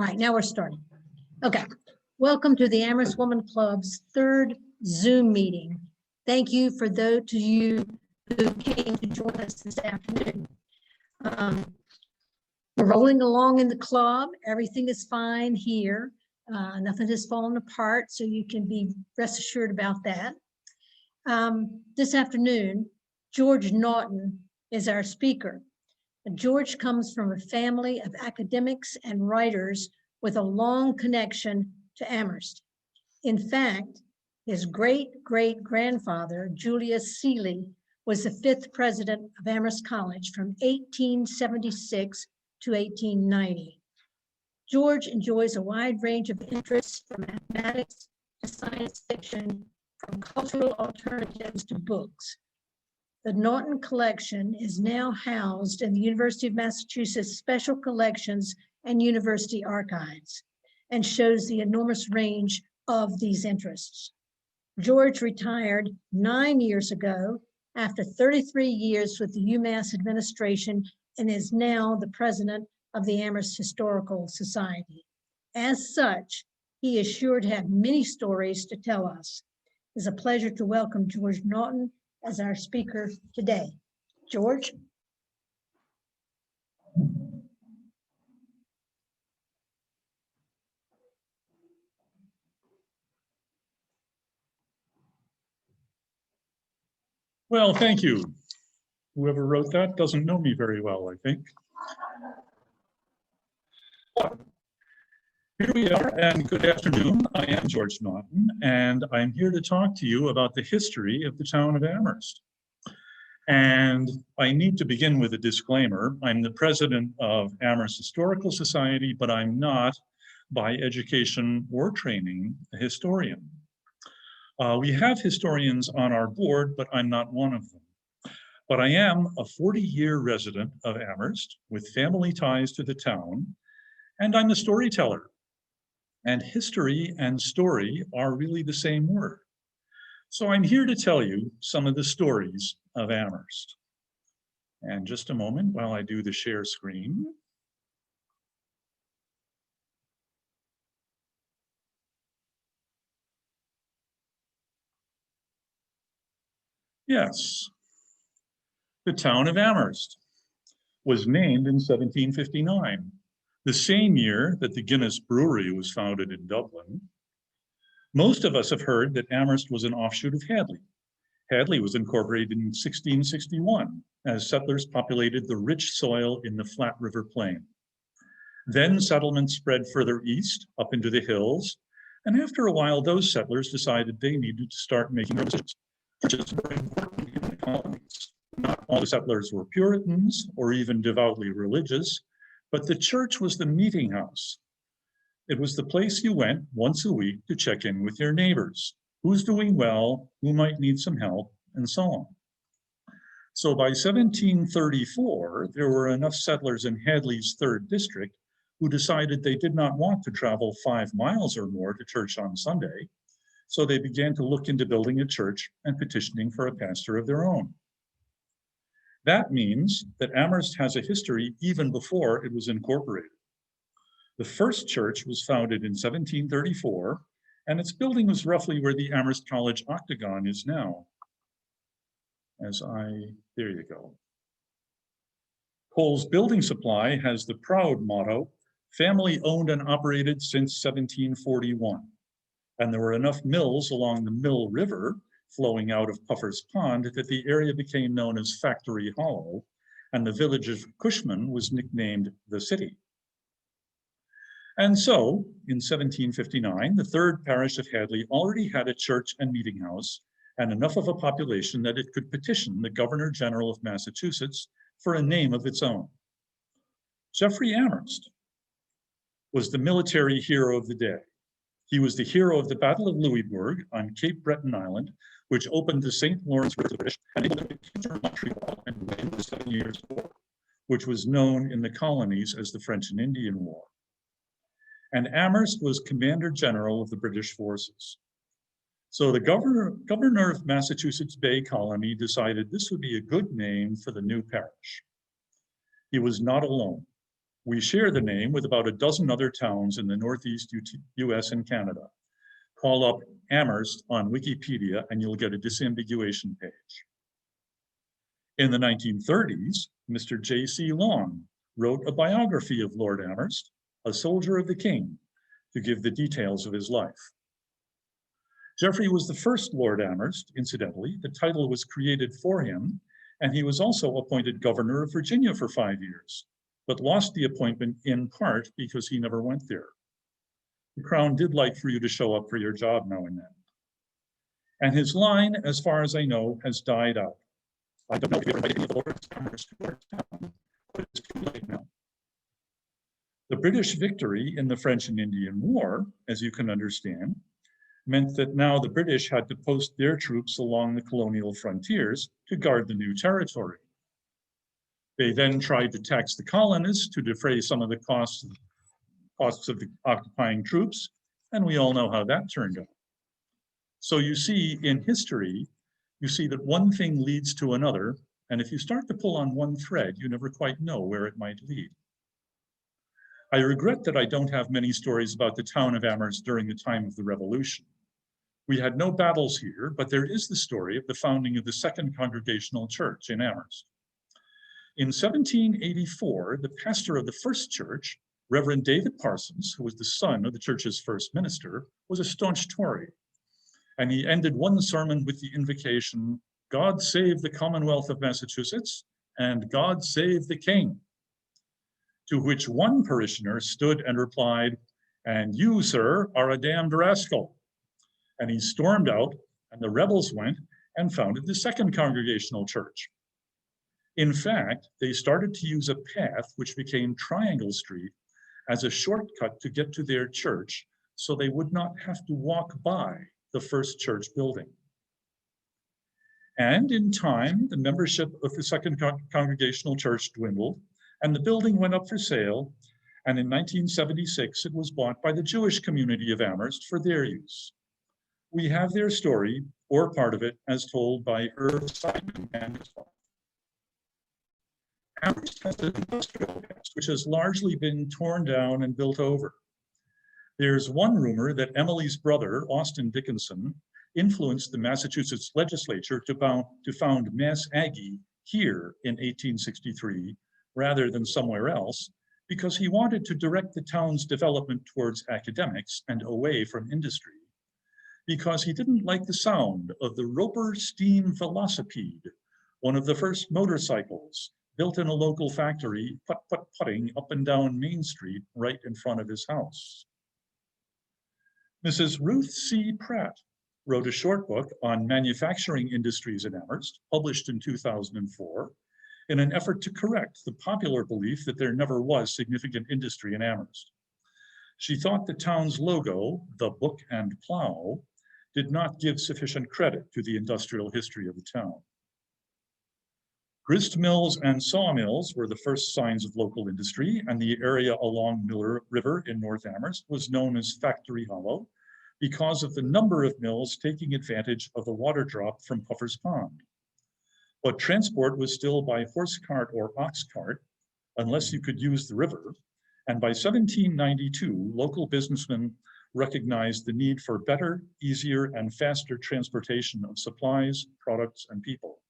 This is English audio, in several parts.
All right, now we're starting. Okay, welcome to the Amherst Woman Club's third Zoom meeting. Thank you for those of you who came to join us this afternoon. We're rolling along in the club. Everything is fine here. Nothing has fallen apart, so you can be rest assured about that. This afternoon, George Naughton is our speaker. George comes from a family of academics and writers with a long connection to Amherst. In fact, his great-great-grandfather, Julius Seeley, was the 5th president of Amherst College from 1876 to 1890. George enjoys a wide range of interests from mathematics to science fiction, from cultural alternatives to books. The Naughton collection is now housed in the University of Massachusetts Special Collections and University Archives and shows the enormous range of these interests. George retired 9 years ago after 33 years with the UMass administration and is now the president of the Amherst Historical Society. As such, he is sure to have many stories to tell us. It's a pleasure to welcome George Naughton as our speaker today. George? Well, thank you. Whoever wrote that doesn't know me very well, I think. Here we are, and good afternoon. I am George Naughton, and I'm here to talk to you about the history of the town of Amherst. And I need to begin with a disclaimer. I'm the president of Amherst Historical Society, but I'm not, by education or training, a historian. We have historians on our board, but I'm not one of them. But I am a 40-year resident of Amherst with family ties to the town, and I'm a storyteller. And history and story are really the same word. So I'm here to tell you some of the stories of Amherst. And just a moment while I do the share screen. Yes, the town of Amherst was named in 1759. The same year that the Guinness Brewery was founded in Dublin. Most of us have heard that Amherst was an offshoot of Hadley. Hadley was incorporated in 1661 as settlers populated the rich soil in the Flat River Plain. Then settlements spread further east up into the hills, and after a while those settlers decided they needed to start making their decisions. Churches were important in the colonies. Not all the settlers were Puritans or even devoutly religious, but the church was the meeting house. It was the place you went once a week to check in with your neighbors, who's doing well, who might need some help, and so on. So by 1734, there were enough settlers in Hadley's 3rd district who decided they did not want to travel 5 miles or more to church on Sunday, so they began to look into building a church and petitioning for a pastor of their own. That means that Amherst has a history even before it was incorporated. The first church was founded in 1734, and its building was roughly where the Amherst College Octagon is now. There you go. Cole's Building Supply has the proud motto, family owned and operated since 1741. And there were enough mills along the Mill River flowing out of Puffer's Pond that the area became known as Factory Hollow, and the village of Cushman was nicknamed the city. And so, in 1759, the 3rd parish of Hadley already had a church and meeting house and enough of a population that it could petition the Governor General of Massachusetts for a name of its own. Jeffrey Amherst was the military hero of the day. He was the hero of the Battle of Louisbourg on Cape Breton Island, which opened the St. Lawrence River to the British and enabled them to capture Montreal and win the 7 Years' War, which was known in the colonies as the French and Indian War. And Amherst was Commander General of the British forces. So the governor of Massachusetts Bay Colony decided this would be a good name for the new parish. He was not alone. We share the name with about a dozen other towns in the Northeast US and Canada. Call up Amherst on Wikipedia and you'll get a disambiguation page. In the 1930s, Mr. J.C. Long wrote a biography of Lord Amherst, a soldier of the king, to give the details of his life. Geoffrey was the first Lord Amherst, incidentally. The title was created for him, and he was also appointed governor of Virginia for 5 years, but lost the appointment in part because he never went there. The Crown did like for you to show up for your job now and then. And his line, as far as I know, has died out. I don't know if you ever any of the Lords Amherst to our town, but it's too late now. The British victory in the French and Indian War, as you can understand, meant that now the British had to post their troops along the colonial frontiers to guard the new territory. They then tried to tax the colonists to defray some of the costs of the occupying troops, and we all know how that turned out. So you see, in history, you see that one thing leads to another, and if you start to pull on one thread, you never quite know where it might lead. I regret that I don't have many stories about the town of Amherst during the time of the Revolution. We had no battles here, but there is the story of the founding of the Second Congregational Church in Amherst. In 1784, the pastor of the first church, Reverend David Parsons, who was the son of the church's first minister, was a staunch Tory. And he ended one sermon with the invocation, "God save the Commonwealth of Massachusetts, and God save the King." To which one parishioner stood and replied, "And you, sir, are a damned rascal." And he stormed out, and the rebels went and founded the Second Congregational Church. In fact, they started to use a path which became Triangle Street as a shortcut to get to their church, so they would not have to walk by the first church building. And in time, the membership of the Second Congregational Church dwindled, and the building went up for sale, and in 1976, it was bought by the Jewish community of Amherst for their use. We have their story, or part of it, as told by Irv Seidman and his wife. Amherst has an industrial past, which has largely been torn down and built over. There's one rumor that Emily's brother, Austin Dickinson, influenced the Massachusetts legislature to found Mass Aggie here in 1863, rather than somewhere else, because he wanted to direct the town's development towards academics and away from industry, because he didn't like the sound of the Roper steam velocipede, one of the first motorcycles built in a local factory, putting up and down Main Street right in front of his house. Mrs. Ruth C. Pratt wrote a short book on manufacturing industries in Amherst, published in 2004, in an effort to correct the popular belief that there never was significant industry in Amherst. She thought the town's logo, the book and plow, did not give sufficient credit to the industrial history of the town. Grist mills and sawmills were the first signs of local industry, and the area along Miller River in North Amherst was known as Factory Hollow because of the number of mills taking advantage of the water drop from Puffer's Pond. But transport was still by horse cart or ox cart, unless you could use the river, and by 1792, local businessmen recognized the need for better, easier, and faster transportation of supplies, products, and people.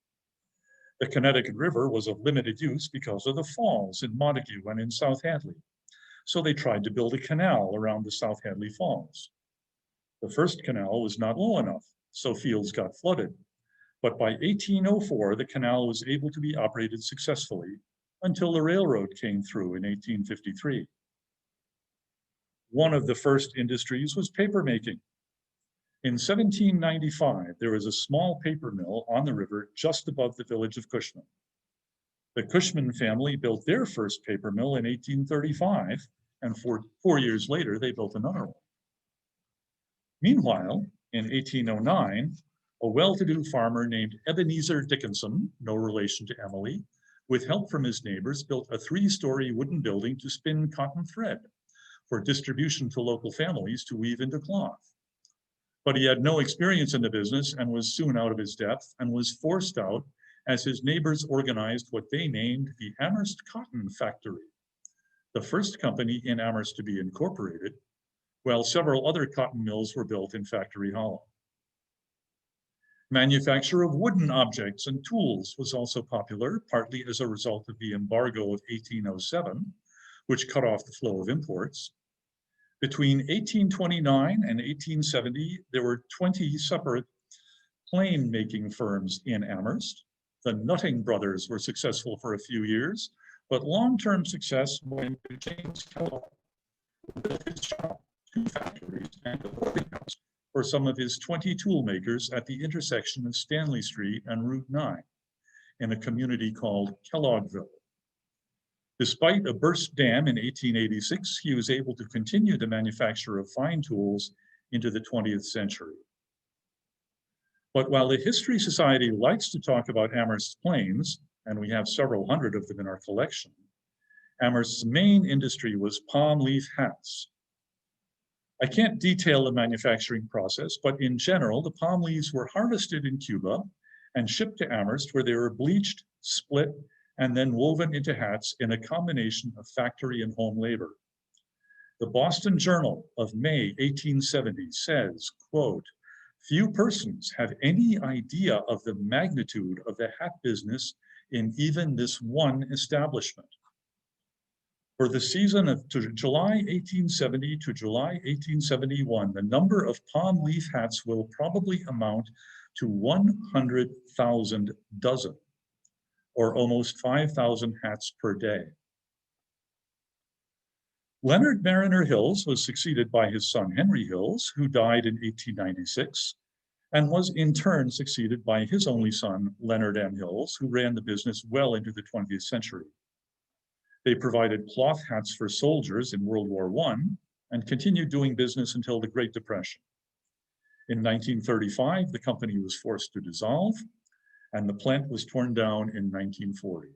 The Connecticut River was of limited use because of the falls in Montague and in South Hadley. So they tried to build a canal around the South Hadley Falls. The first canal was not low enough, so fields got flooded. But by 1804, the canal was able to be operated successfully until the railroad came through in 1853. One of the first industries was papermaking. In 1795, there was a small paper mill on the river just above the village of Cushman. The Cushman family built their first paper mill in 1835, and 4 years later, they built another one. Meanwhile, in 1809, a well-to-do farmer named Ebenezer Dickinson, no relation to Emily, with help from his neighbors, built a 3-story wooden building to spin cotton thread for distribution to local families to weave into cloth. But he had no experience in the business and was soon out of his depth and was forced out as his neighbors organized what they named the Amherst Cotton Factory. the first company in Amherst to be incorporated, while several other cotton mills were built in Factory Hollow. Manufacture of wooden objects and tools was also popular, partly as a result of the embargo of 1807, which cut off the flow of imports. Between 1829 and 1870, there were 20 separate plane-making firms in Amherst. The Nutting brothers were successful for a few years, but long-term success went to James Kellogg, who built his shop, 2 factories, and a boarding house for some of his 20 tool makers at the intersection of Stanley Street and Route 9 in a community called Kelloggville. Despite a burst dam in 1886, he was able to continue the manufacture of fine tools into the 20th century. But while the History Society likes to talk about Amherst's planes, and we have several hundred of them in our collection, Amherst's main industry was palm leaf hats. I can't detail the manufacturing process, but in general, the palm leaves were harvested in Cuba and shipped to Amherst, where they were bleached, split, and then woven into hats in a combination of factory and home labor. The Boston Journal of May 1870 says, quote, "Few persons have any idea of the magnitude of the hat business in even this one establishment." For the season of July 1870 to July 1871, the number of palm leaf hats will probably amount to 100,000 dozen, or almost 5,000 hats per day. Leonard Mariner Hills was succeeded by his son Henry Hills, who died in 1896, and was in turn succeeded by his only son, Leonard M. Hills, who ran the business well into the 20th century. They provided cloth hats for soldiers in World War I and continued doing business until the Great Depression. In 1935, the company was forced to dissolve, and the plant was torn down in 1940.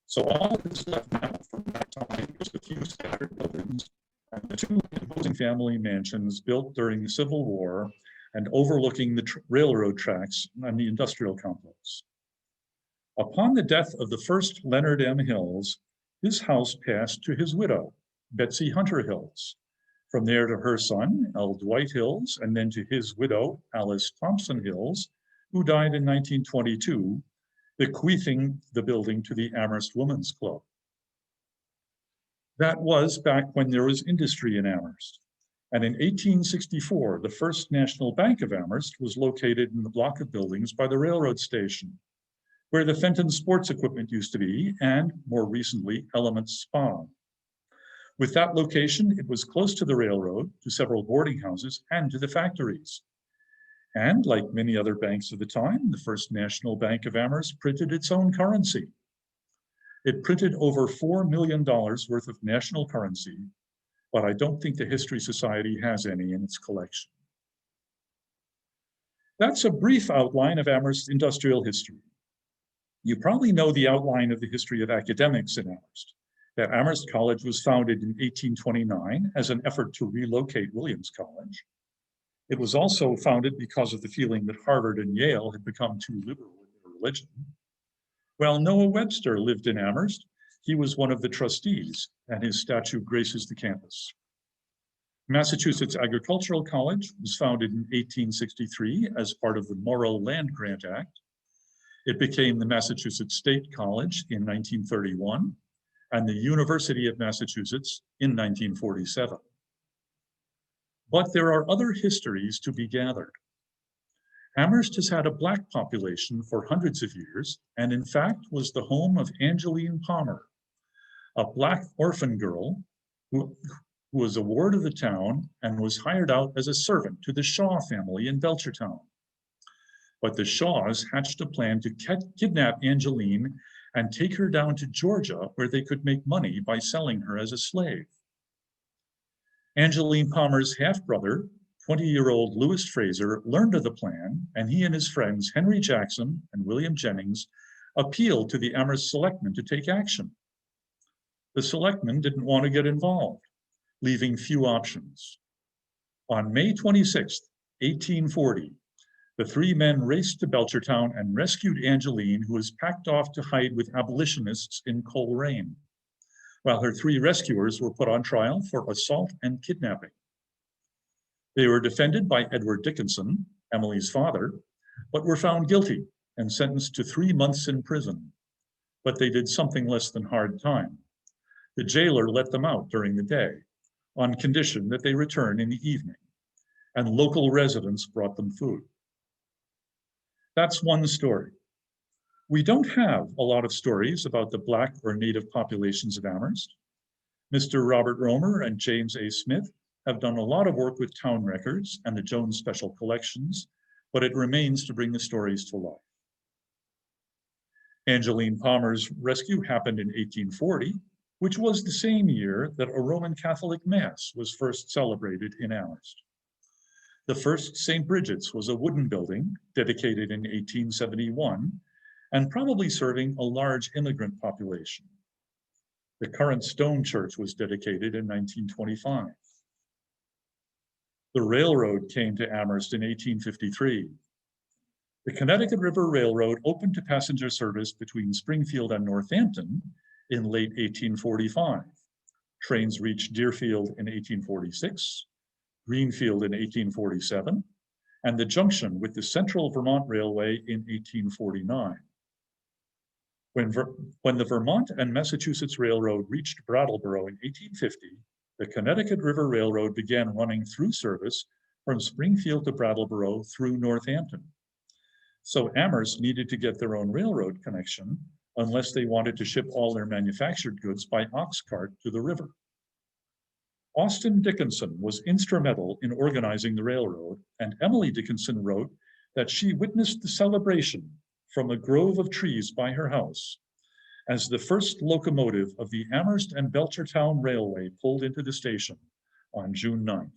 So all that is left now from that time is a few scattered buildings and the 2 imposing family mansions built during the Civil War and overlooking the railroad tracks and the industrial complex. Upon the death of the first Leonard M. Hills, his house passed to his widow, Betsy Hunter Hills. From there to her son, L. Dwight Hills, and then to his widow, Alice Thompson Hills, who died in 1922, bequeathing the building to the Amherst Women's Club. That was back when there was industry in Amherst. And in 1864, the First National Bank of Amherst was located in the block of buildings by the railroad station, where the Fenton Sports Equipment used to be, and more recently, Element Spa. With that location, it was close to the railroad, to several boarding houses, and to the factories. And like many other banks of the time, the First National Bank of Amherst printed its own currency. It printed over $4 million worth of national currency, but I don't think the History Society has any in its collection. That's a brief outline of Amherst industrial history. You probably know the outline of the history of academics in Amherst, that Amherst College was founded in 1829 as an effort to relocate Williams College. It was also founded because of the feeling that Harvard and Yale had become too liberal in their religion. While Noah Webster lived in Amherst, he was one of the trustees, and his statue graces the campus. Massachusetts Agricultural College was founded in 1863 as part of the Morrill Land Grant Act. It became the Massachusetts State College in 1931 and the University of Massachusetts in 1947. But there are other histories to be gathered. Amherst has had a Black population for hundreds of years, and in fact was the home of Angeline Palmer, a Black orphan girl who was a ward of the town and was hired out as a servant to the Shaw family in Belchertown. But the Shaws hatched a plan to kidnap Angeline and take her down to Georgia, where they could make money by selling her as a slave. Angeline Palmer's half-brother, 20-year-old Lewis Fraser, learned of the plan, and he and his friends, Henry Jackson and William Jennings, appealed to the Amherst selectmen to take action. The selectmen didn't want to get involved, leaving few options. On May 26, 1840, the 3 men raced to Belchertown and rescued Angeline, who was packed off to hide with abolitionists in Coleraine. while her 3 rescuers were put on trial for assault and kidnapping. They were defended by Edward Dickinson, Emily's father, but were found guilty and sentenced to 3 months in prison. But they did something less than hard time. The jailer let them out during the day, on condition that they return in the evening, and local residents brought them food. That's one story. We don't have a lot of stories about the Black or Native populations of Amherst. Mr. Robert Romer and James A. Smith have done a lot of work with town records and the Jones Special Collections, but it remains to bring the stories to life. Angeline Palmer's rescue happened in 1840, which was the same year that a Roman Catholic Mass was first celebrated in Amherst. The first St. Bridget's was a wooden building dedicated in 1871 and probably serving a large immigrant population. The current stone church was dedicated in 1925. The railroad came to Amherst in 1853. The Connecticut River Railroad opened to passenger service between Springfield and Northampton in late 1845. Trains reached Deerfield in 1846, Greenfield in 1847, and the junction with the Central Vermont Railway in 1849. When the Vermont and Massachusetts Railroad reached Brattleboro in 1850, the Connecticut River Railroad began running through service from Springfield to Brattleboro through Northampton. So Amherst needed to get their own railroad connection unless they wanted to ship all their manufactured goods by ox cart to the river. Austin Dickinson was instrumental in organizing the railroad, and Emily Dickinson wrote that she witnessed the celebration from a grove of trees by her house as the first locomotive of the Amherst and Belchertown Railway pulled into the station on June 9th.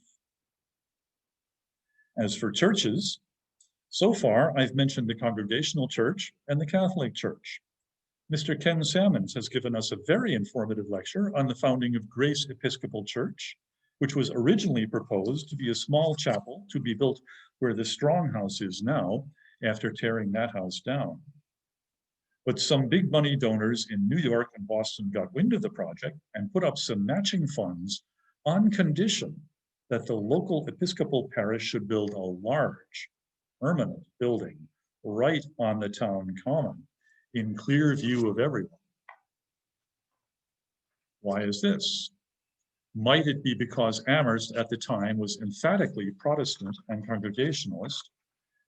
As for churches, so far I've mentioned the Congregational Church and the Catholic Church. Mr. Ken Salmons has given us a very informative lecture on the founding of Grace Episcopal Church, which was originally proposed to be a small chapel to be built where the Strong House is now, after tearing that house down. But some big money donors in New York and Boston got wind of the project and put up some matching funds on condition that the local Episcopal parish should build a large, permanent building right on the town common, in clear view of everyone. Why is this? Might it be because Amherst at the time was emphatically Protestant and Congregationalist,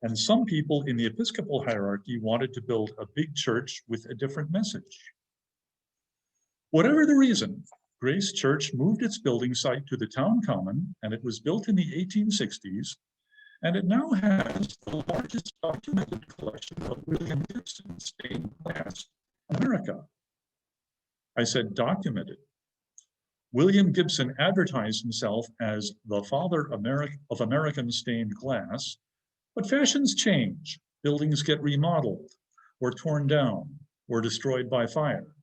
and some people in the Episcopal hierarchy wanted to build a big church with a different message? Whatever the reason, Grace Church moved its building site to the town common, and it was built in the 1860s, and it now has the largest documented collection of William Gibson stained glass in America. I said documented. William Gibson advertised himself as the father of American stained glass, but fashions change. Buildings get remodeled, or torn down, or destroyed by fire,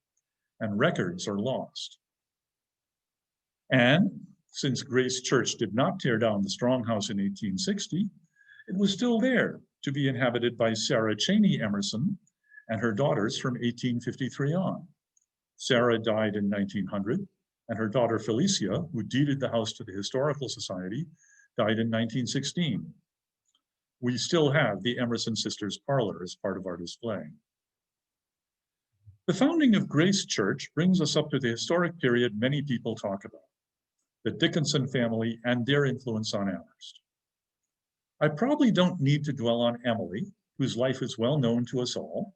and records are lost. And since Grace Church did not tear down the Strong House in 1860, it was still there to be inhabited by Sarah Cheney Emerson and her daughters from 1853 on. Sarah died in 1900, and her daughter Felicia, who deeded the house to the Historical Society, died in 1916. We still have the Emerson Sisters Parlor as part of our display. The founding of Grace Church brings us up to the historic period many people talk about, the Dickinson family and their influence on Amherst. I probably don't need to dwell on Emily, whose life is well known to us all,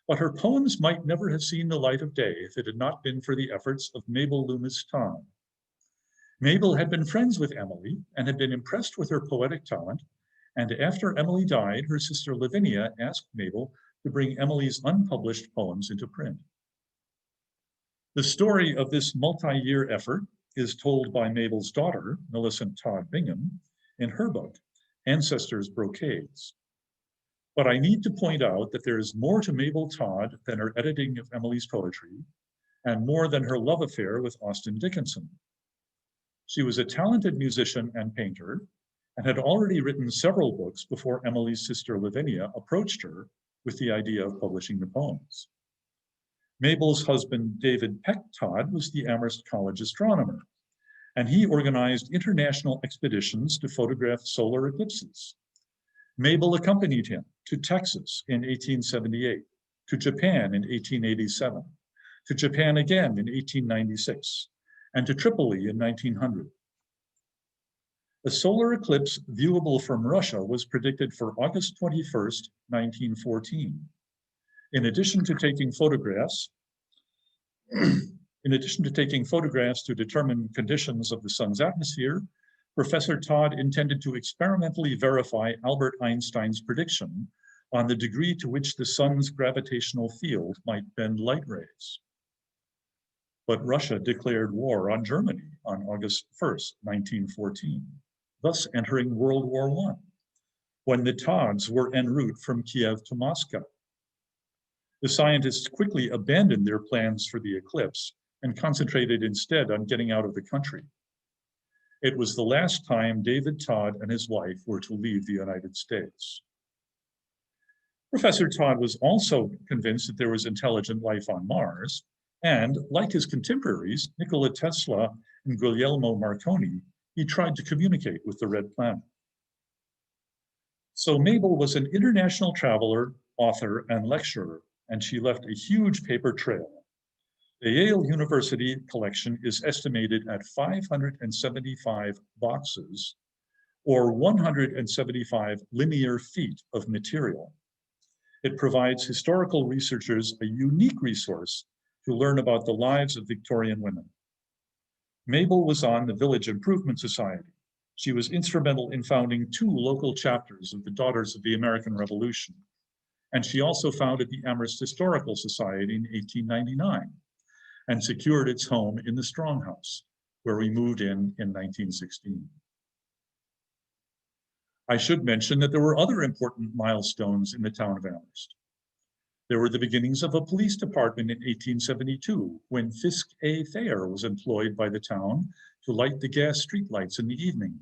but her poems might never have seen the light of day if it had not been for the efforts of Mabel Loomis Todd. Mabel had been friends with Emily and had been impressed with her poetic talent, and after Emily died, her sister Lavinia asked Mabel to bring Emily's unpublished poems into print. The story of this multi-year effort is told by Mabel's daughter, Millicent Todd Bingham, in her book, Ancestors' Brocades. But I need to point out that there is more to Mabel Todd than her editing of Emily's poetry, and more than her love affair with Austin Dickinson. She was a talented musician and painter, and had already written several books before Emily's sister Lavinia approached her with the idea of publishing the poems. Mabel's husband, David Peck Todd, was the Amherst College astronomer, and he organized international expeditions to photograph solar eclipses. Mabel accompanied him to Texas in 1878, to Japan in 1887, to Japan again in 1896, and to Tripoli in 1900. A solar eclipse viewable from Russia was predicted for August 21st, 1914. In addition to taking photographs to determine conditions of the sun's atmosphere, Professor Todd intended to experimentally verify Albert Einstein's prediction on the degree to which the sun's gravitational field might bend light rays. But Russia declared war on Germany on August 1st, 1914, thus entering World War I, when the Todds were en route from Kiev to Moscow. The scientists quickly abandoned their plans for the eclipse and concentrated instead on getting out of the country. It was the last time David Todd and his wife were to leave the United States. Professor Todd was also convinced that there was intelligent life on Mars, and like his contemporaries, Nikola Tesla and Guglielmo Marconi, he tried to communicate with the Red Planet. So Mabel was an international traveler, author, and lecturer, and she left a huge paper trail. The Yale University collection is estimated at 575 boxes, or 175 linear feet of material. It provides historical researchers a unique resource to learn about the lives of Victorian women. Mabel was on the Village Improvement Society. She was instrumental in founding 2 local chapters of the Daughters of the American Revolution. And she also founded the Amherst Historical Society in 1899 and secured its home in the Strong House, where we moved in 1916. I should mention that there were other important milestones in the town of Amherst. There were the beginnings of a police department in 1872, when Fisk A. Thayer was employed by the town to light the gas streetlights in the evening.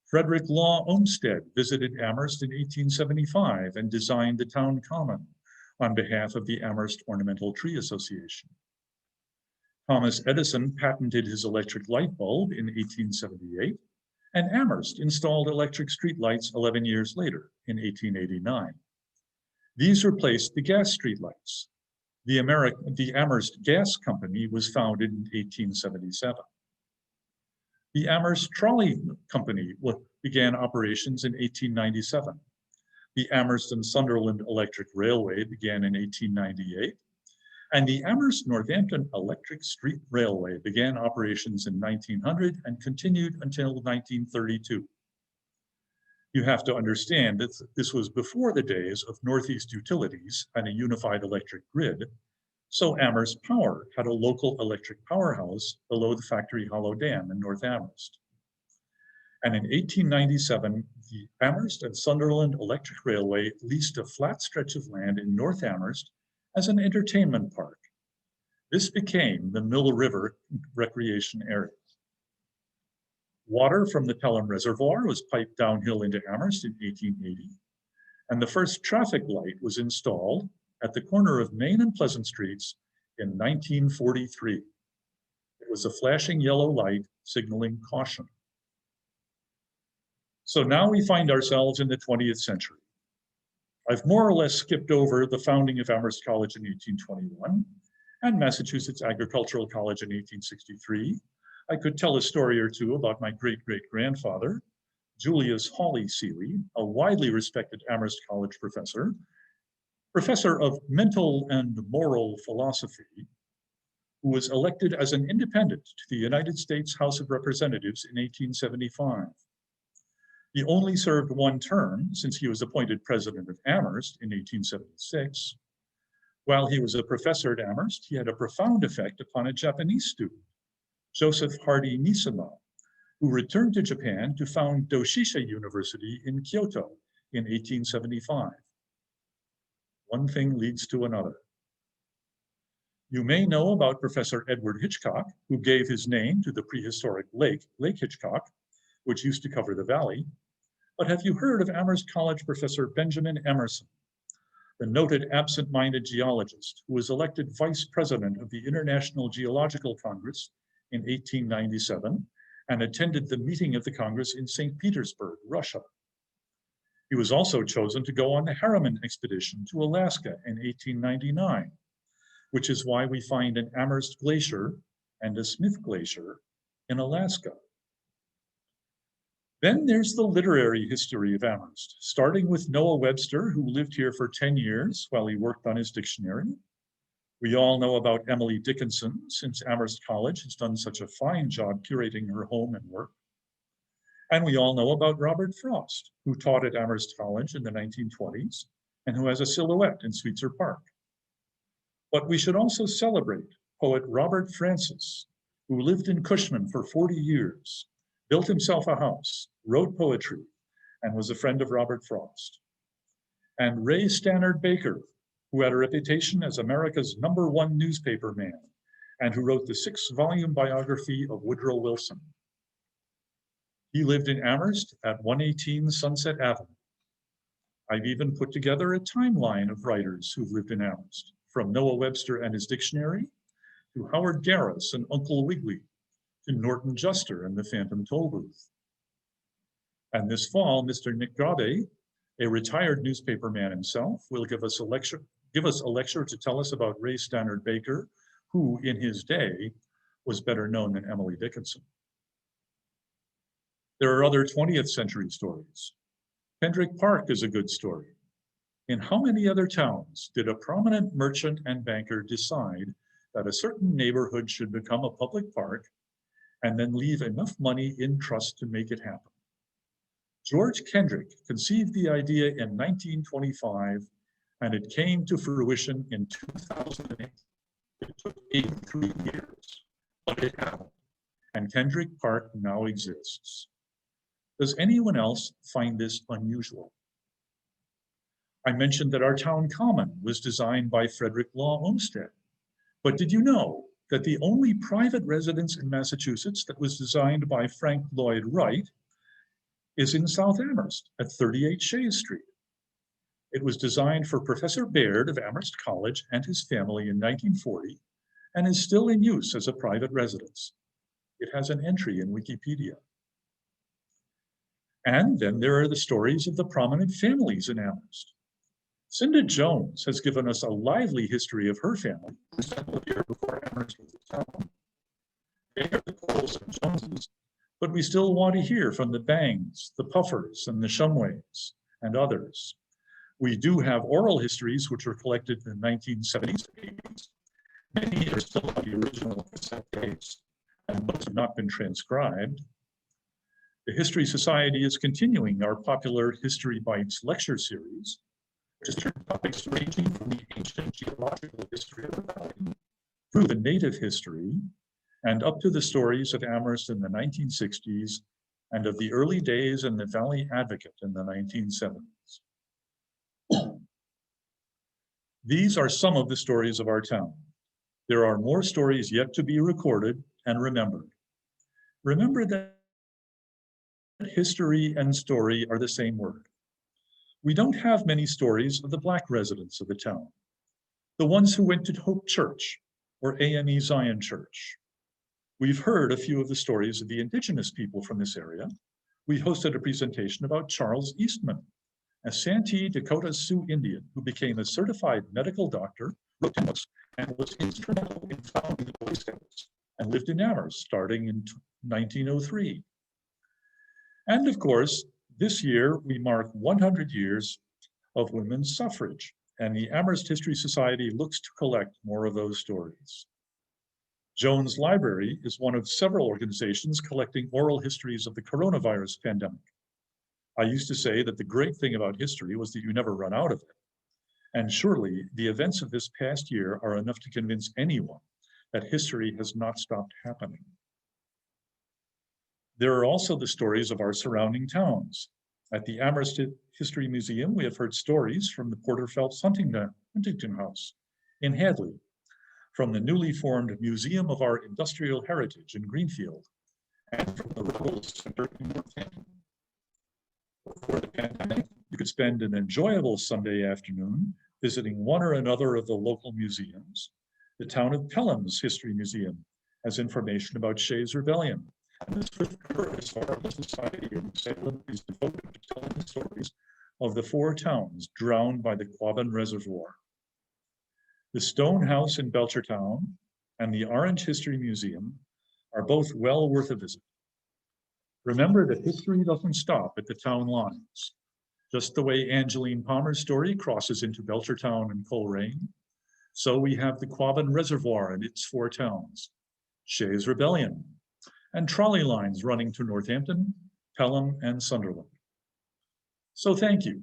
Frederick Law Olmsted visited Amherst in 1875 and designed the town common on behalf of the Amherst Ornamental Tree Association. Thomas Edison patented his electric light bulb in 1878, and Amherst installed electric streetlights 11 years later in 1889. These replaced the gas streetlights. The Amherst Gas Company was founded in 1877. The Amherst Trolley Company began operations in 1897. The Amherst and Sunderland Electric Railway began in 1898. And the Amherst Northampton Electric Street Railway began operations in 1900 and continued until 1932. You have to understand that this was before the days of Northeast Utilities and a unified electric grid, so Amherst Power had a local electric powerhouse below the Factory Hollow Dam in North Amherst. And in 1897, the Amherst and Sunderland Electric Railway leased a flat stretch of land in North Amherst as an entertainment park. This became the Mill River Recreation Area. Water from the Pelham Reservoir was piped downhill into Amherst in 1880, and the first traffic light was installed at the corner of Main and Pleasant Streets in 1943. It was a flashing yellow light signaling caution. So now we find ourselves in the 20th century. I've more or less skipped over the founding of Amherst College in 1821 and Massachusetts Agricultural College in 1863. I could tell a story or two about my great-great-grandfather, Julius Hawley Seeley, a widely respected Amherst College professor of mental and moral philosophy, who was elected as an independent to the United States House of Representatives in 1875. He only served 1 term since he was appointed president of Amherst in 1876. While he was a professor at Amherst, he had a profound effect upon a Japanese student, Joseph Hardy Nisama, who returned to Japan to found Doshisha University in Kyoto in 1875. One thing leads to another. You may know about Professor Edward Hitchcock, who gave his name to the prehistoric Lake Hitchcock, which used to cover the valley. But have you heard of Amherst College Professor Benjamin Emerson, the noted absent-minded geologist who was elected vice president of the International Geological Congress in 1897 and attended the meeting of the Congress in St. Petersburg, Russia. He was also chosen to go on the Harriman expedition to Alaska in 1899, which is why we find an Amherst Glacier and a Smith Glacier in Alaska. Then there's the literary history of Amherst, starting with Noah Webster, who lived here for 10 years while he worked on his dictionary. We all know about Emily Dickinson, since Amherst College has done such a fine job curating her home and work. And we all know about Robert Frost, who taught at Amherst College in the 1920s and who has a silhouette in Sweetser Park. But we should also celebrate poet Robert Francis, who lived in Cushman for 40 years, built himself a house, wrote poetry, and was a friend of Robert Frost. And Ray Stannard Baker, who had a reputation as America's #1 newspaper man, and who wrote the 6-volume biography of Woodrow Wilson. He lived in Amherst at 118 Sunset Avenue. I've even put together a timeline of writers who've lived in Amherst, from Noah Webster and his dictionary, to Howard Garris and Uncle Wiggily, to Norton Juster and the Phantom Toll Booth. And this fall, Mr. Nick Gabe, a retired newspaper man himself, will give us a lecture to tell us about Ray Stannard Baker, who in his day was better known than Emily Dickinson. There are other 20th century stories. Kendrick Park is a good story. In how many other towns did a prominent merchant and banker decide that a certain neighborhood should become a public park and then leave enough money in trust to make it happen? George Kendrick conceived the idea in 1925, and it came to fruition in 2008. It took 83 years, but it happened, and Kendrick Park now exists. Does anyone else find this unusual? I mentioned that our town common was designed by Frederick Law Olmsted, but did you know that the only private residence in Massachusetts that was designed by Frank Lloyd Wright is in South Amherst at 38 Shays Street? It was designed for Professor Baird of Amherst College and his family in 1940 and is still in use as a private residence. It has an entry in Wikipedia. And then there are the stories of the prominent families in Amherst. Cinda Jones has given us a lively history of her family, who settled here before Amherst was a town. They are the Coles and Joneses, but we still want to hear from the Bangs, the Puffers, and the Shumways, and others. We do have oral histories which were collected in the 1970s and 80s. Many are still on the original cassette tapes, and most have not been transcribed. The History Society is continuing our popular History Bites lecture series, which has topics ranging from the ancient geological history of the valley through the native history and up to the stories of Amherst in the 1960s and of the early days in the Valley Advocate in the 1970s. These are some of the stories of our town. There are more stories yet to be recorded and remembered. Remember that history and story are the same word. We don't have many stories of the Black residents of the town, the ones who went to Hope Church or AME Zion Church. We've heard a few of the stories of the indigenous people from this area. We hosted a presentation about Charles Eastman, a Santee Dakota Sioux Indian who became a certified medical doctor, wrote books, and was instrumental in founding the Boy Scouts and lived in Amherst starting in 1903. And of course, this year we mark 100 years of women's suffrage, and the Amherst History Society looks to collect more of those stories. Jones Library is one of several organizations collecting oral histories of the coronavirus pandemic. I used to say that the great thing about history was that you never run out of it. And surely the events of this past year are enough to convince anyone that history has not stopped happening. There are also the stories of our surrounding towns. At the Amherst History Museum, we have heard stories from the Porter Phelps Huntington House in Hadley, from the newly formed Museum of Our Industrial Heritage in Greenfield, and from the Rebels Center in Northampton. Before the pandemic, you could spend an enjoyable Sunday afternoon visiting one or another of the local museums. The town of Pelham's History Museum has information about Shays' Rebellion. And the Swift River Historical Society in Salem is devoted to telling the stories of the four towns drowned by the Quabbin Reservoir. The Stone House in Belchertown and the Orange History Museum are both well worth a visit. Remember that history doesn't stop at the town lines. Just the way Angeline Palmer's story crosses into Belchertown and Coleraine, so we have the Quabbin Reservoir and its four towns, Shays' Rebellion, and trolley lines running to Northampton, Pelham, and Sunderland. So thank you,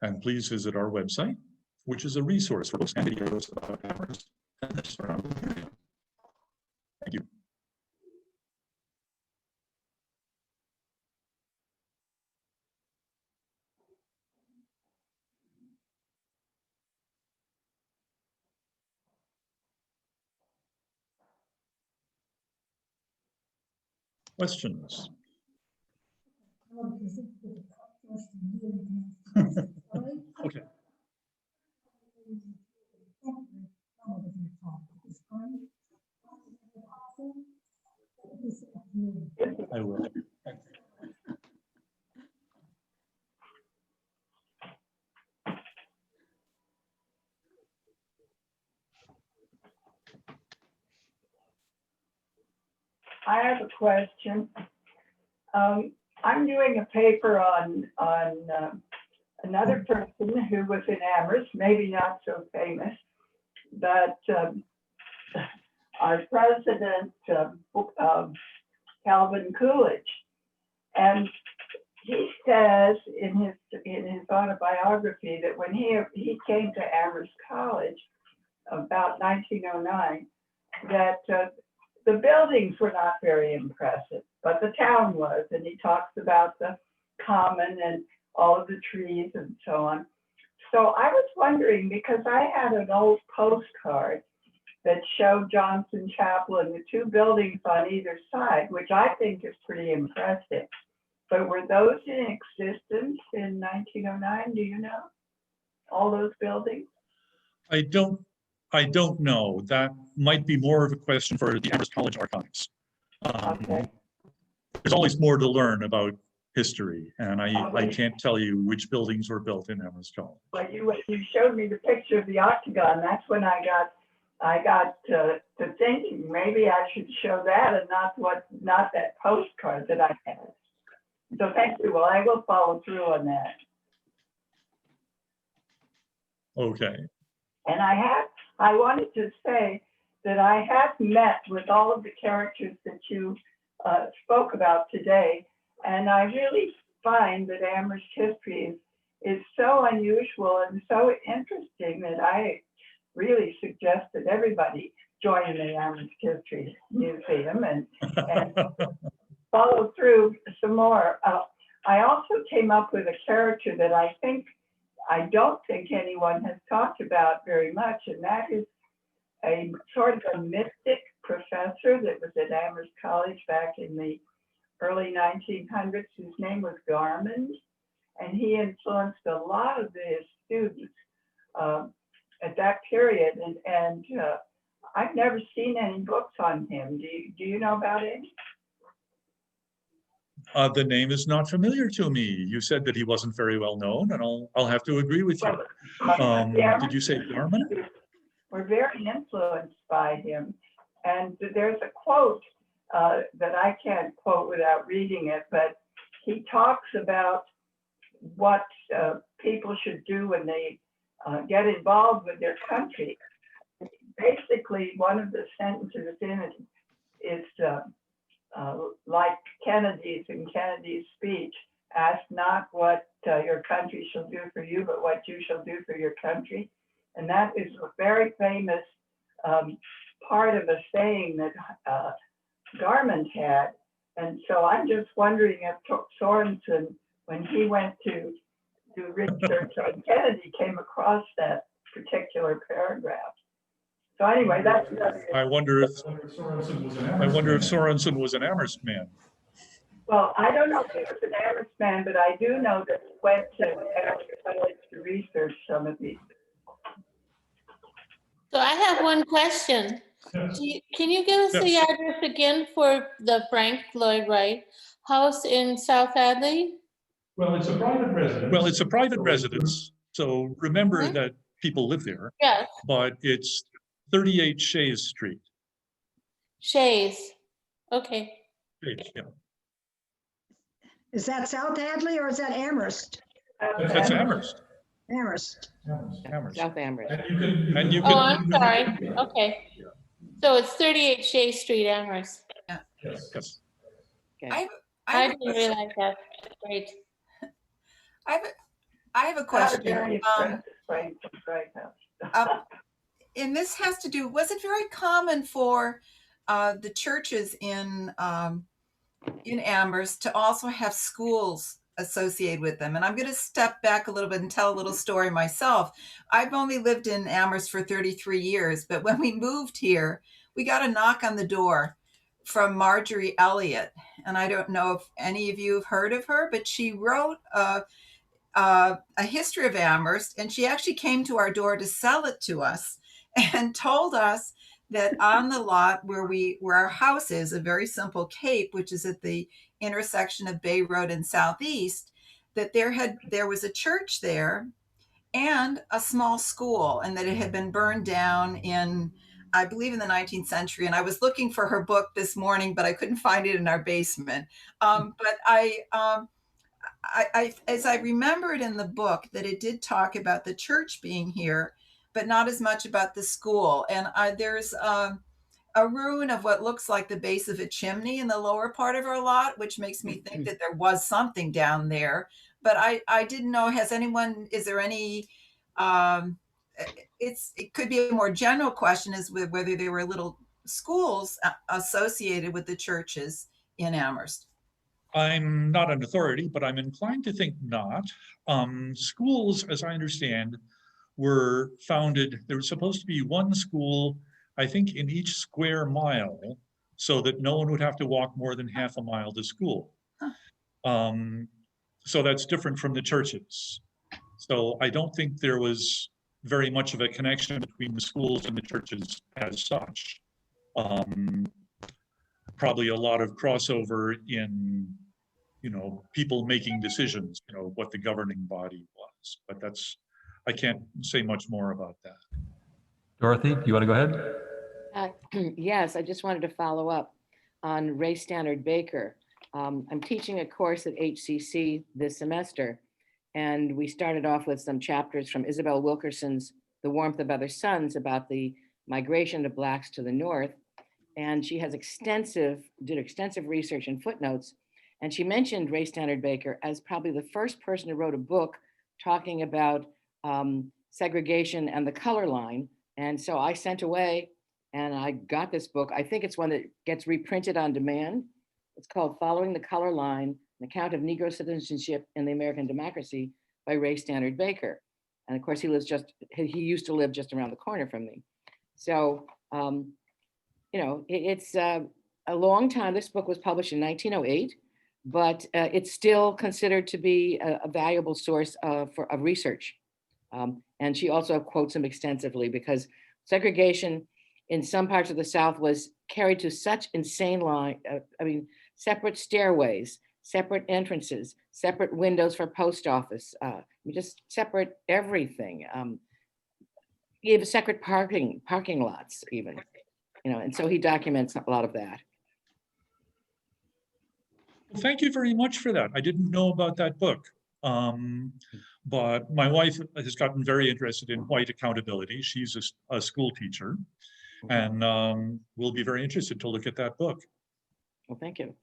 and please visit our website, which is a resource for books and videos about Amherst and the surrounding area. Thank you. Questions? Okay. I will. I have a question. I'm doing a paper on another person who was in Amherst, maybe not so famous, but our president of Calvin Coolidge, and he says in his autobiography that when he came to Amherst College about 1909, that the buildings were not very impressive, but the town was, and he talks about the common and all of the trees and so on. So I was wondering, because I had an old postcard that showed Johnson Chapel and the two buildings on either side, which I think is pretty impressive. But were those in existence in 1909? Do you know? All those buildings? I don't know. That might be more of a question for the Amherst College archives. Okay. There's always more to learn about history, and I can't tell you which buildings were built in Amherst College. But you showed me the picture of the octagon. That's when I got to thinking maybe I should show that and not that postcard that I had. So thank you. Well, I will follow through on that. Okay. And I wanted to say that I have met with all of the characters that you spoke about today, and I really find that Amherst history is so unusual and so interesting that I really suggest that everybody join the Amherst History Museum and follow through some more. I also came up with a character that I don't think anyone has talked about very much, and that is a sort of a mystic professor that was at Amherst College back in the early 1900s, whose name was Garmund, and he influenced a lot of the students at that period. And I've never seen any books on him. Do you know about him? The name is not familiar to me. You said that he wasn't very well known, and I'll have to agree with you. Did you say Garmin? We're very influenced by him. And there's a quote that I can't quote without reading it, but he talks about what people should do when they get involved with their country. Basically, one of the sentences in it is like Kennedy's in Kennedy's speech, ask not what your country shall do for you, but what you shall do for your country. And that is a very famous part of a saying that Garmund had. And so I'm just wondering if Sorensen, when he went to do research on Kennedy, came across that particular paragraph. So anyway, that's I wonder if Sorensen was an Amherst man. Well, I don't know if he was an Amherst man, but I do know that he went to Amherst College to research some of these So I have one question. Can you give us the Yes. address again for the Frank Lloyd Wright house in South Hadley? Well, it's a private residence. Well, it's a private residence, so remember Mhm. that people live there, Yes, but it's 38 Shays Street. Shays. Okay. Yeah. Is that South Hadley or is that Amherst? That's Amherst. Amherst. Amherst. South Amherst. And you Oh, can. I'm sorry. Okay. So it's 38 Shea Street, Amherst. Yes. Okay. I I have a didn't question. realize that. Great. I have a Not a question. very expensive Frank Lloyd Wright house. And this has to do, was it very common for the churches in Amherst to also have schools associated with them? And I'm going to step back a little bit and tell a little story myself. I've only lived in Amherst for 33 years, but when we moved here, we got a knock on the door from Marjorie Elliott. And I don't know if any of you have heard of her, but she wrote a history of Amherst, and she actually came to our door to sell it to us and told us that on the lot where our house is, a very simple cape, which is at the intersection of Bay Road and Southeast, that there was a church there and a small school, and that it had been burned down in, I believe, in the 19th century. And I was looking for her book this morning, but I couldn't find it in our basement. But as I remembered in the book, that it did talk about the church being here, but not as much about the school. And there's a ruin of what looks like the base of a chimney in the lower part of our lot, which makes me think that there was something down there. But I didn't know, is there any, it could be a more general question, as with whether there were little schools associated with the churches in Amherst. I'm not an authority, but I'm inclined to think not. Schools, as I understand, were founded, there was supposed to be one school, I think, in each square mile, so that no one would have to walk more than half a mile to school. So that's different from the churches. So I don't think there was very much of a connection between the schools and the churches as such. Probably a lot of crossover in, people making decisions, what the governing body was. But I can't say much more about that. Dorothy, do you want to go ahead? Yes, I just wanted to follow up on Ray Stannard Baker. I'm teaching a course at HCC this semester, and we started off with some chapters from Isabel Wilkerson's The Warmth of Other Suns about the migration of Blacks to the North. And she has did extensive research and footnotes. And she mentioned Ray Stannard Baker as probably the first person who wrote a book talking about segregation and the color line. And so I sent away and I got this book. I think it's one that gets reprinted on demand. It's called Following the Color Line, an account of Negro citizenship in the American democracy by Ray Stannard Baker. And of course, he used to live just around the corner from me. So, it's a long time. This book was published in 1908, but it's still considered to be a valuable source of research. And she also quotes him extensively because segregation in some parts of the South was carried to such insane separate stairways, separate entrances, separate windows for post office, just separate everything. You have separate parking lots even, and so he documents a lot of that. Well, thank you very much for that. I didn't know about that book. But my wife has gotten very interested in white accountability. She's a school teacher, and we'll be very interested to look at that book. Well, thank you.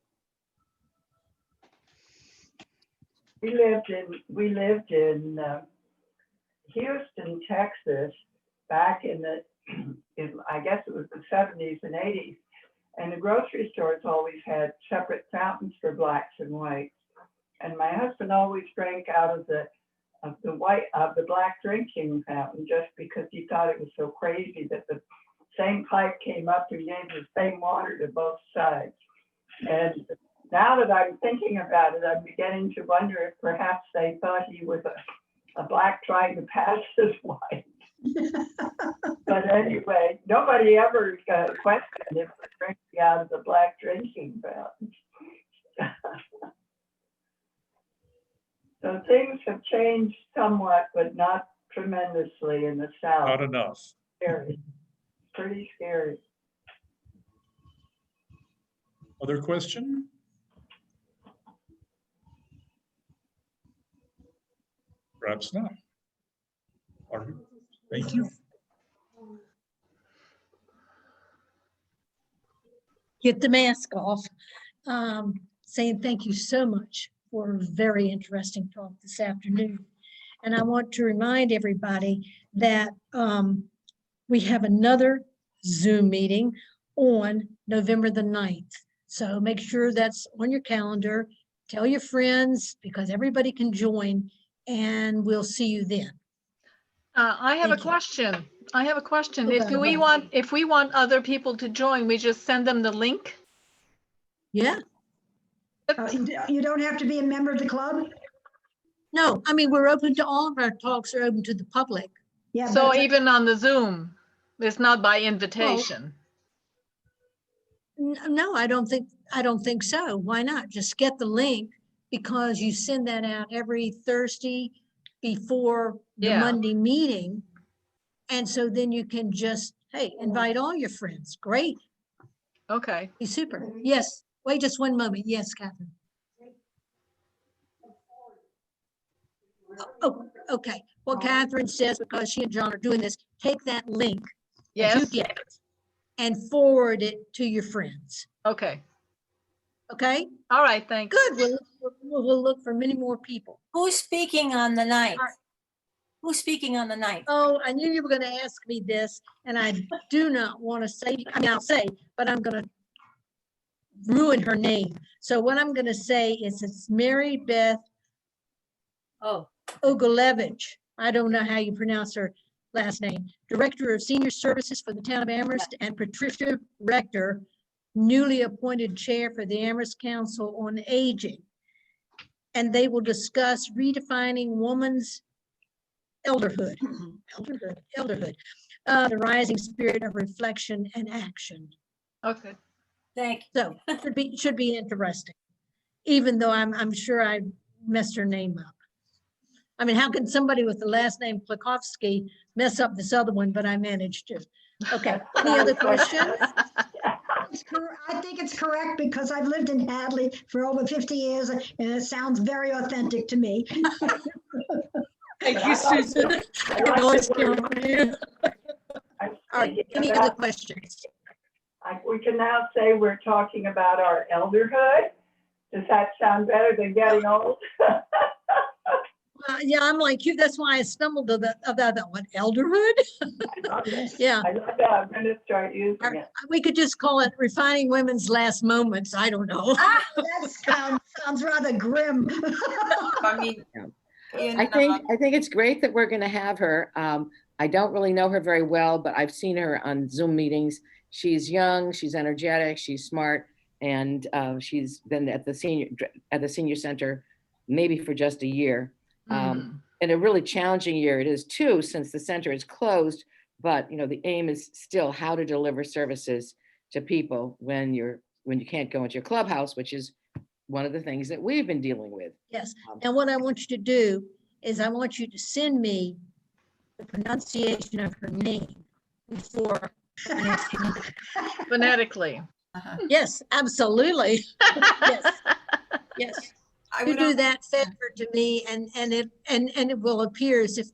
We lived in Houston, Texas, back in I guess it was the 70s and 80s, and the grocery stores always had separate fountains for blacks and whites. And my husband always drank out of the black drinking fountain, just because he thought it was so crazy that the same pipe came up and gave the same water to both sides. And now that I'm thinking about it, I'm beginning to wonder if perhaps they thought he was a black trying to pass as white. But anyway, nobody ever questioned if we're drinking out of the black drinking fountain. So things have changed somewhat, but not tremendously in the South. Not enough. Scary. Pretty scary. Other question? Perhaps not. All right. Thank you. Get the mask off. Saying thank you so much for a very interesting talk this afternoon. And I want to remind everybody that we have another Zoom meeting on November the 9th. So make sure that's on your calendar. Tell your friends because everybody can join and we'll see you then. I have a Thank you. question. I have a question. Okay, If go we ahead. want other people to join, we just send them the link? Yeah. You don't have to be a member of the club? No, I mean, we're open to all of our talks are open to the public. Yeah. So but- even on the Zoom, it's not by invitation? No, I don't think so. Why not? Just get the link because you send that out every Thursday before the Yeah. Monday meeting. And so then you can just, hey, invite all your friends. Great. Okay. Be super. Yes. Wait just one moment. Yes, Catherine. Oh, okay. Well, Catherine says because she and John are doing this, take that link that you Yes? get and forward it to your friends. Okay. Okay? All right, thanks. Good. We'll look for many more people. Who's speaking on the 9th? All right. Who's speaking on the 9th? Oh, I knew you were going to ask me this, and I do not want to say, I mean, I'll say, but I'm going to ruin her name. So what I'm going to say is it's Mary Beth Oh, Ogulevich. I don't know how you pronounce her last name. Director of Senior Services for the Town of Amherst, and Patricia Rector, newly appointed chair for the Amherst Council on Aging. And they will discuss redefining woman's elderhood, the rising spirit of reflection and action. Okay. thank you. So should be interesting, even though I'm sure I messed her name up. I mean, how can somebody with the last name Klakowski mess up this other one, but I managed to. Okay, any other questions? I think it's correct because I've lived in Hadley for over 50 years and it sounds very authentic to me. Thank you, Susan. I can always count on you. All right, any other questions? We can now say we're talking about our elderhood. Does that sound better than getting old? Yeah, I'm like you. That's why I stumbled about that one, elderhood. Yeah. I love that. I'm going to start using Or it. we could just call it refining women's last moments. I don't know. That sounds rather grim. I mean, I think it's great that we're going to have her. I don't really know her very well, but I've seen her on Zoom meetings. She's young, she's energetic, she's smart, and she's been at the senior center maybe for just a year. And a really challenging year it is too, since the center is closed. But you know, the aim is still how to deliver services to people when you can't go into your clubhouse, which is one of the things that we've been dealing with. Yes. And what I want you to do is I want you to send me the pronunciation of her name before. Phonetically. Yes, absolutely. Yes. Yes. You do that favor to me and it will appear as if,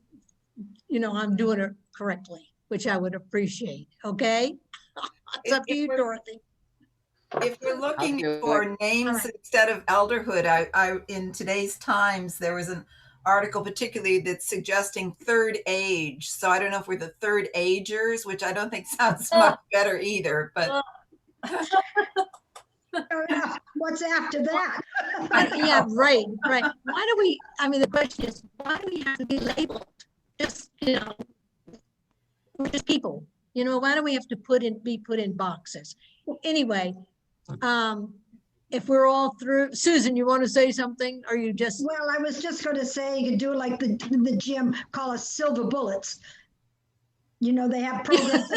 you know, I'm doing it correctly, which I would appreciate. Okay. It's up to you, Dorothy. If you're looking do for All names right. instead of elderhood, I in today's Times, there was an article particularly that's suggesting third age. So I don't know if we're the third agers, which I don't think sounds much better either, but What's after that? Yeah, right. Why do we, I mean, the question is, why do we have to be labeled? Just, you know, we're just people, you know, why do we have to be put in boxes? Well, anyway, if we're all through, Susan, you want to say something? Or you just, Well, I was just going to say you could do like the gym, call us silver bullets. You know, they have programs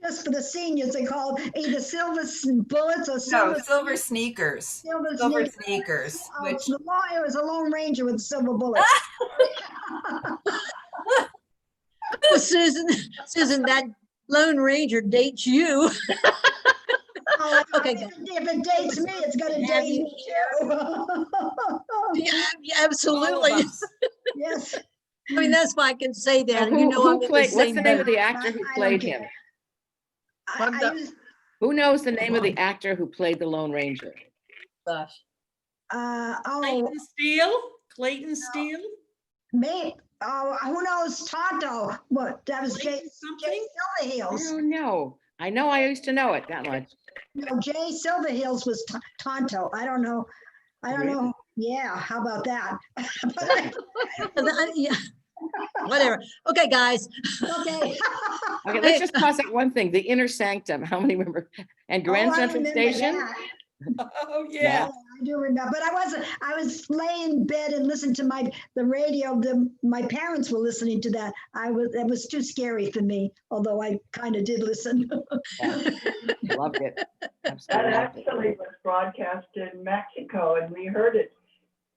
just for the seniors. They call either silver bullets or No, silver. silver sneakers. Silver Silver sneakers. sneakers, Oh, which it's the law. It was a Lone Ranger with a silver bullet. Well, Susan, that Lone Ranger dates you. Oh, Okay, if it dates me, it's gonna Have date you- me too. Yeah, absolutely. I Yes. mean, that's why I can say that. Who, You know, I'm in the played, what's same the name boat. of the actor who I don't played care. him? I used, Who knows the name of the actor who played the Lone Ranger? Gosh. oh, Clayton Steele? Clayton Steele? me, oh, who knows Tonto? What, that was Jay Clayton something? I Silverheels. don't know. I know I used to know it that much. No, Jay Silverheels was Tonto. I don't know. I don't know. Yeah, how about that? Yeah. Whatever. Okay, guys. Okay. Okay, let's just toss out one thing, the Inner Sanctum, how many remember? And Grand Oh, I Central remember Station? that. Oh, yeah. I do remember, but I was laying in bed and listening to the radio. My parents were listening to that. It was too scary for me, although I kind of did listen. Loved it. That Absolutely loved it. actually was broadcast in Mexico and we heard it.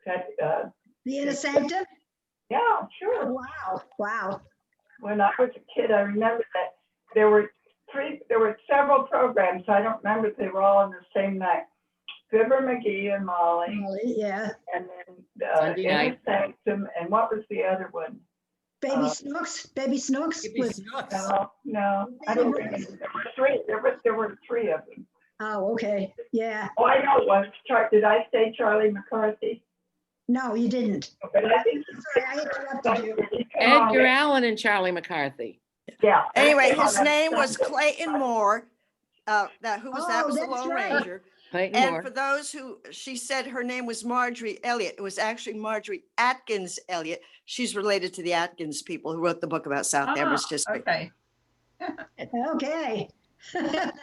The Inner Sanctum? Yeah, Oh, sure. wow, wow. When I was a kid, I remember that there were several programs. I don't remember if they were all on the same night. Fibber McGee and Molly, Molly, yeah. and then Sunday Inner night. Sanctum, and what was the other one? Baby Snooks, Baby Snooks. Maybe was- Snooks. No, I don't remember. There were three. There were three of them. Oh, okay, yeah. Oh, I know one. Did I say Charlie McCarthy? No, you didn't. But I think Sorry, I interrupted you. Edgar Allan and Charlie McCarthy. Yeah. Anyway, his name was Clayton Moore, that was Oh, the that's Lone right. Ranger. Clayton And Moore. for those who, she said her name was Marjorie Elliott. It was actually Marjorie Atkins Elliott. She's related to the Atkins people who wrote the book about South Amherst history. Okay. Okay.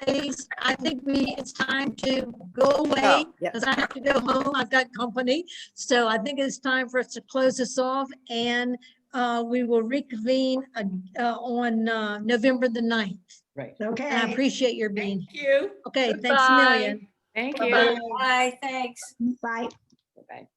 Ladies, I think it's time to go away Oh, yeah. because I have to go home. I've got company. So I think it's time for us to close this off and we will reconvene on November the 9th. Right. And I Okay. appreciate your being Thank here. you. Okay, thanks a Goodbye. million. Thank Bye-bye. you. Bye, thanks. Bye. Bye.